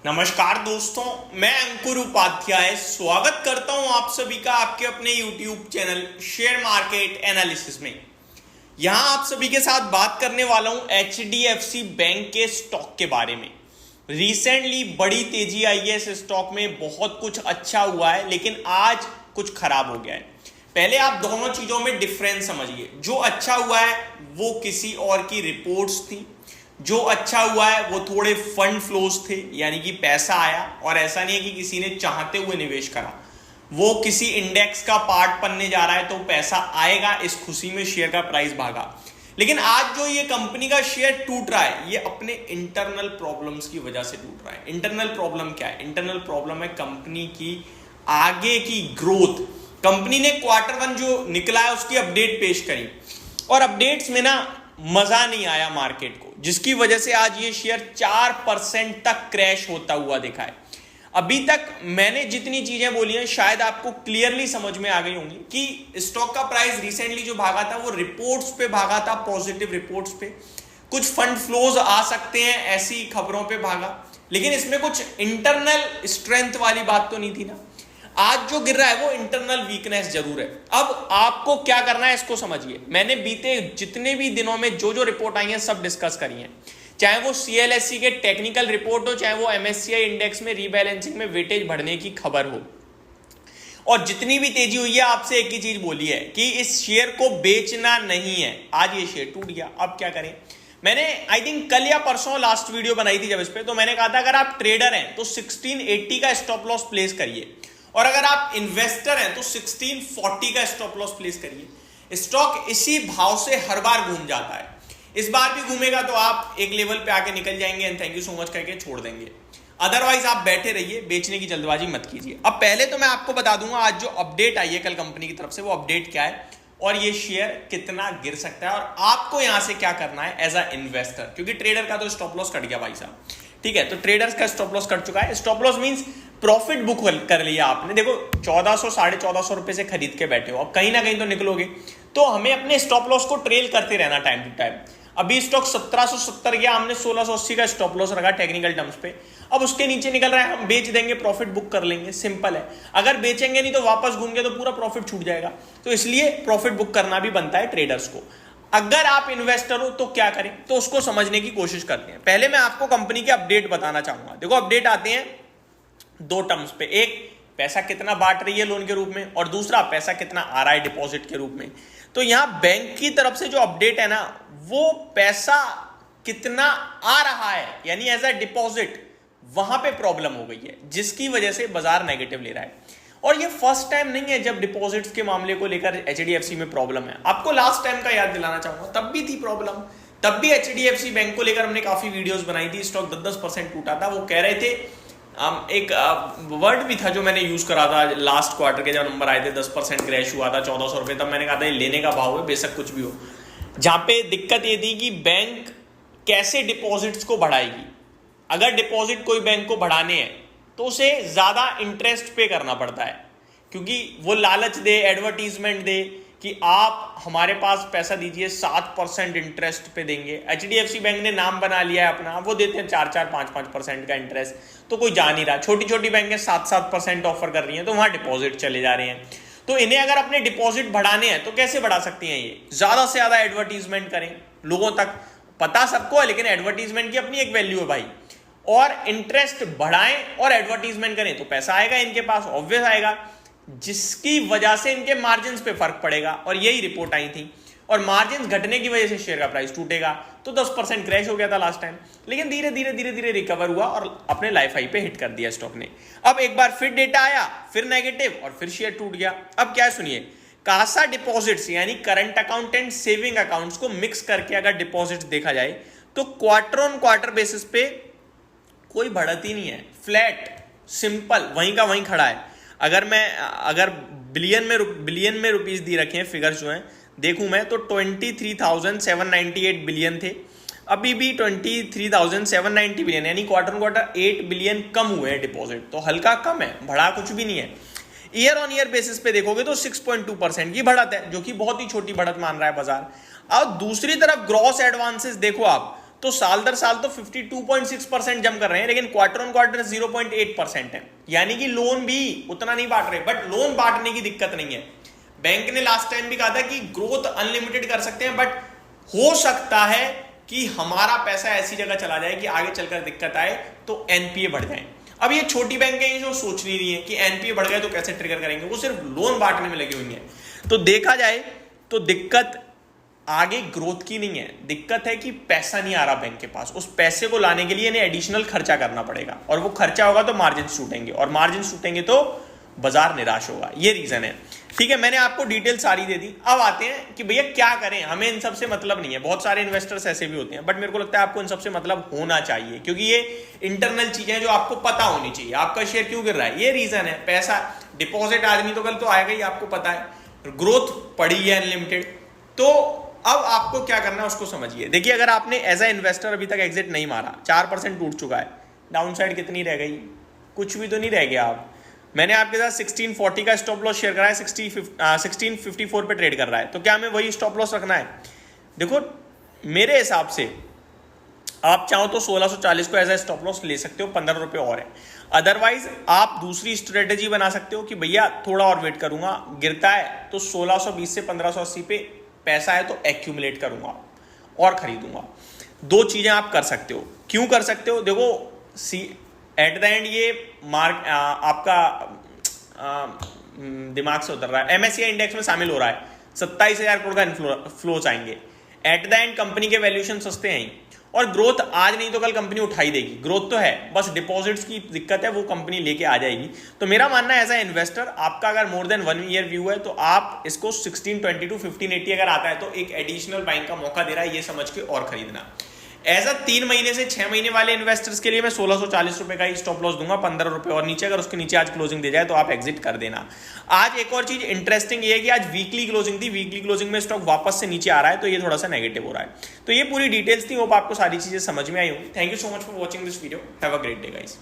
नमस्कार दोस्तों, मैं अंकुर उपाध्याय स्वागत करता हूं आप सभी का आपके अपने YouTube channel share market analysis में। यहां आप सभी के साथ बात करने वाला हूं HDFC बैंक के स्टॉक के बारे में। रिसेंटली बड़ी तेजी आई है इस स्टॉक में, बहुत कुछ अच्छा हुआ है लेकिन आज कुछ खराब हो गया है। पहले आप दोनों चीजों में डिफरेंस समझिए। जो अच्छा हुआ है वो किसी और की रिपोर्ट्स थी, जो अच्छा हुआ है वो थोड़े फंड फ्लोज थे, यानी कि पैसा आया। और ऐसा नहीं है कि किसी ने चाहते हुए निवेश करा, वो किसी इंडेक्स का पार्ट बनने जा रहा है तो पैसा आएगा, इस खुशी में शेयर का प्राइस भागा। लेकिन आज जो ये कंपनी का शेयर टूट रहा है ये अपने इंटरनल प्रॉब्लम्स की वजह से टूट रहा है। इंटरनल प्रॉब्लम क्या है? इंटरनल प्रॉब्लम है कंपनी की आगे की ग्रोथ। कंपनी ने Q1 जो निकला है उसकी अपडेट पेश करी और अपडेट्स में ना मजा नहीं आया मार्केट को, जिसकी वजह से आज ये शेयर 4% तक क्रैश होता हुआ दिखा है। अभी तक मैंने जितनी चीजें बोली हैं शायद आपको क्लियरली समझ में आ गई होंगी कि स्टॉक का प्राइस रिसेंटली जो भागा था वो रिपोर्ट्स पे भागा था, पॉजिटिव रिपोर्ट्स पे। कुछ फंड फ्लोज आ सकते हैं ऐसी खबरों पे भागा, लेकिन इसमें कुछ इंटरनल स्ट्रेंथ वाली बात तो नहीं थी ना। आज जो गिर रहा है वो इंटरनल वीकनेस जरूर है। अब आपको क्या करना है इसको समझिए। मैंने बीते जितने भी दिनों में जो जो रिपोर्ट आई है सब डिस्कस करी है, चाहे वो CLSC के टेक्निकल रिपोर्ट हो, चाहे वो MSCI इंडेक्स में रीबैलेंसिंग में वेटेज बढ़ने की खबर हो। और जितनी भी तेजी हुई है आपसे एक ही चीज बोली है कि इस शेयर को बेचना नहीं है। आज ये शेयर टूट गया, अब क्या करें? मैंने आई थिंक कल या परसों लास्ट वीडियो बनाई थी जब इस पे, तो मैंने कहा था अगर आप ट्रेडर हैं तो 1680 का स्टॉप लॉस प्लेस करिए, और अगर आप इन्वेस्टर हैं तो 1640 का स्टॉप लॉस प्लेस करिए। स्टॉक इसी भाव से हर बार घूम जाता है, इस बार भी घूमेगा तो आप एक लेवल पे आके निकल जाएंगे and thank you so much करके छोड़ देंगे। अदरवाइज आप बैठे रहिए, बेचने की जल्दबाजी मत कीजिए। अब पहले तो मैं आपको बता दूंगा आज जो अपडेट आई है कल कंपनी की तरफ से, वो अपडेट क्या है और ये शेयर कितना गिर सकता है और आपको यहां से क्या करना है एज अ इन्वेस्टर। क्योंकि ट्रेडर का तो स्टॉप लॉस कट गया भाई साहब, ठीक है? तो ट्रेडर्स का स्टॉप लॉस कट चुका है। Stop loss means profit book कर लिया आपने। देखो 1400 1450 रुपए से खरीद के बैठे हो, अब कहीं ना कहीं तो निकलोगे, तो हमें अपने स्टॉप लॉस को ट्रेल करते रहना टाइम टू टाइम। अभी स्टॉक 1770 गया, हमने 1680 का स्टॉप लॉस रखा टेक्निकल टर्म्स पे। अब उसके नीचे निकल रहा है, हम बेच देंगे, प्रॉफिट बुक कर लेंगे, सिंपल है। अगर बेचेंगे नहीं तो वापस घूम गए तो पूरा प्रॉफिट छूट जाएगा। तो इसलिए प्रॉफिट बुक करना भी बनता है ट्रेडर्स को। अगर आप इन्वेस्टर हो तो क्या करें, तो उसको समझने की कोशिश करते हैं। पहले मैं आपको कंपनी के अपडेट बताना चाहूंगा। देखो अपडेट आते हैं दो टर्म्स पे, एक पैसा कितना बांट रही है लोन के रूप में, और दूसरा पैसा कितना आ रहा है डिपॉजिट के रूप में। तो यहां बैंक की तरफ से जो अपडेट है ना, वो पैसा कितना आ रहा है यानी एज अ डिपॉजिट, वहां पे प्रॉब्लम हो गई है, जिसकी वजह से बाजार नेगेटिव ले रहा है। और ये फर्स्ट टाइम नहीं है जब डिपॉजिट्स के मामले को लेकर HDFC में प्रॉब्लम है। आपको लास्ट टाइम का याद दिलाना चाहूंगा, तब भी थी प्रॉब्लम, तब भी HDFC बैंक को लेकर हमने काफी वीडियोस बनाई थी। स्टॉक 10% टूटा था। वो कह रहे थे, एक वर्ड भी था जो मैंने यूज करा था लास्ट क्वार्टर के जब नंबर आए थे, 10% क्रैश हुआ था 1400 रुपए, तब मैंने कहा था ये लेने का भाव है बेशक कुछ भी हो। जहां पे दिक्कत ये थी कि बैंक कैसे डिपॉजिट्स को बढ़ाएगी। अगर डिपॉजिट कोई बैंक को बढ़ाने हैं तो उसे ज्यादा इंटरेस्ट पे करना पड़ता है, क्योंकि वो लालच दे, एडवर्टीजमेंट दे कि आप हमारे पास पैसा दीजिए 7% इंटरेस्ट पे देंगे। HDFC बैंक ने नाम बना लिया है अपना, वो देते हैं 4-4, 5-5% का इंटरेस्ट, तो कोई जा नहीं रहा। छोटी छोटी बैंकें 7-7% ऑफर कर रही हैं, तो वहां डिपॉजिट चले जा रहे हैं। तो इन्हें अगर अपने डिपॉजिट बढ़ाने हैं तो कैसे बढ़ा सकती हैं? ये ज्यादा से ज्यादा एडवर्टीजमेंट करें, लोगों तक पता सबको है, लेकिन एडवर्टीजमेंट की अपनी एक वैल्यू है भाई। और इंटरेस्ट बढ़ाएं और एडवर्टीजमेंट करें तो पैसा आएगा इनके पास, ऑब्वियस आएगा, जिसकी वजह से इनके मार्जिन्स पे फर्क पड़ेगा। और यही रिपोर्ट आई थी, और मार्जिन घटने की वजह से शेयर का प्राइस टूटेगा। तो 10% क्रैश हो गया था लास्ट टाइम, लेकिन धीरे धीरे धीरे धीरे रिकवर हुआ और अपने लाइफ हाई पे हिट कर दिया स्टॉक ने। अब एक बार फिर डेटा आया, फिर नेगेटिव, और फिर शेयर टूट गया। अब क्या सुनिए, कासा डिपॉजिट्स यानी current account and saving accounts को मिक्स करके अगर डिपॉजिट्स देखा जाए तो क्वार्टर ऑन क्वार्टर बेसिस पे कोई बढ़त ही नहीं है, फ्लैट सिंपल वहीं का वहीं खड़ा है। अगर बिलियन में रुपीस दी रखे हैं, फिगर्स जो हैं देखूं मैं तो 23,798 बिलियन थे, अभी भी 23,790 बिलियन, यानी क्वार्टर ऑन क्वार्टर 8 बिलियन कम हुए हैं डिपॉजिट। तो हल्का कम है, बढ़ा कुछ भी नहीं है। ईयर ऑन ईयर बेसिस पे देखोगे तो 6.2% की बढ़त है, जो कि बहुत ही छोटी बढ़त मान रहा है बाजार। अब दूसरी तरफ ग्रॉस एडवांसेस देखो आप तो साल दर साल तो 52.6% जम कर रहे हैं, लेकिन क्वार्टर ऑन क्वार्टर 0.8% है, यानी कि लोन भी उतना नहीं बांट रहे। बट लोन बांटने की दिक्कत नहीं है। बैंक ने लास्ट टाइम भी कहा था कि ग्रोथ अनलिमिटेड कर सकते हैं, बट हो सकता है कि हमारा पैसा ऐसी जगह चला जाए कि आगे चलकर दिक्कत आए तो एनपीए बढ़ जाए। अब ये छोटी बैंकें जो सोच नहीं रही है कि एनपीए बढ़ गए तो कैसे ट्रिगर करेंगे, वो सिर्फ लोन बांटने में लगी हुई है। तो देखा जाए तो दिक्कत आगे ग्रोथ की नहीं है, दिक्कत है कि पैसा नहीं आ रहा बैंक के पास। उस पैसे को लाने के लिए इन्हें एडिशनल खर्चा करना पड़ेगा, और वो खर्चा होगा तो मार्जिन टूटेंगे, और मार्जिन टूटेंगे तो बाजार निराश होगा। ये रीजन है। ठीक है, मैंने आपको डिटेल सारी दे दी। अब आते हैं कि भैया क्या करें, हमें इन सबसे मतलब नहीं है। बहुत सारे इन्वेस्टर्स ऐसे भी होते हैं, बट मेरे को लगता है आपको इन सबसे मतलब होना चाहिए, क्योंकि ये इंटरनल चीजें जो आपको पता होनी चाहिए। आपका शेयर क्यों गिर रहा है, ये रीजन है। पैसा डिपॉजिट आदमी तो कल तो आएगा ही, आपको पता है। ग्रोथ पड़ी है अनलिमिटेड। तो अब आपको क्या करना है उसको समझिए। देखिए, अगर आपने एज ए इन्वेस्टर अभी तक एग्जिट नहीं मारा, 4% टूट चुका है, डाउन साइड कितनी रह गई, कुछ भी तो नहीं रह गया। आप मैंने आपके साथ 1640 का स्टॉप लॉस शेयर करा है, 1654 पे ट्रेड कर रहा है, तो क्या हमें वही स्टॉप लॉस रखना है? देखो, मेरे हिसाब से आप चाहो तो 1640 को एज ए स्टॉप लॉस ले सकते हो, 15 रुपए और है। अदरवाइज आप दूसरी स्ट्रेटेजी बना सकते हो कि भैया थोड़ा और वेट करूंगा, गिरता है तो 1620 से 1580 पे पैसा है तो एक्यूमुलेट करूंगा और खरीदूंगा। दो चीजें आप कर सकते हो। क्यों कर सकते हो? देखो, एट द एंड ये आपका दिमाग से उतर रहा है, एमएससीआई इंडेक्स में शामिल हो रहा है, 27,000 करोड़ का इनफ्लोज आएंगे। एट द एंड कंपनी के वैल्यूएशन सस्ते हैं, और ग्रोथ आज नहीं तो कल कंपनी उठाई देगी। ग्रोथ तो है, बस डिपॉजिट्स की दिक्कत है, वो कंपनी लेके आ जाएगी। तो मेरा मानना है एज ए इन्वेस्टर, आपका अगर मोर देन 1 ईयर व्यू है तो आप इसको 1620 to 1580 अगर आता है तो एक एडिशनल बाइंग का मौका दे रहा है, ये समझ के और खरीदना। एज अ 3 महीने से 6 महीने वाले इन्वेस्टर्स के लिए मैं 1640 रुपए का ही स्टॉप लॉस दूंगा, 15 रुपए और नीचे। अगर उसके नीचे आज क्लोजिंग दे जाए तो आप एग्जिट कर देना। आज एक और चीज इंटरेस्टिंग ये है कि आज वीकली क्लोजिंग थी, वीकली क्लोजिंग में स्टॉक वापस से नीचे आ रहा है, तो ये थोड़ा सा नेगेटिव हो रहा है। तो ये पूरी डिटेल्स थी, होप आपको सारी चीजें समझ में आई होगी। Thank you so much for watching this video. Have a great day guys.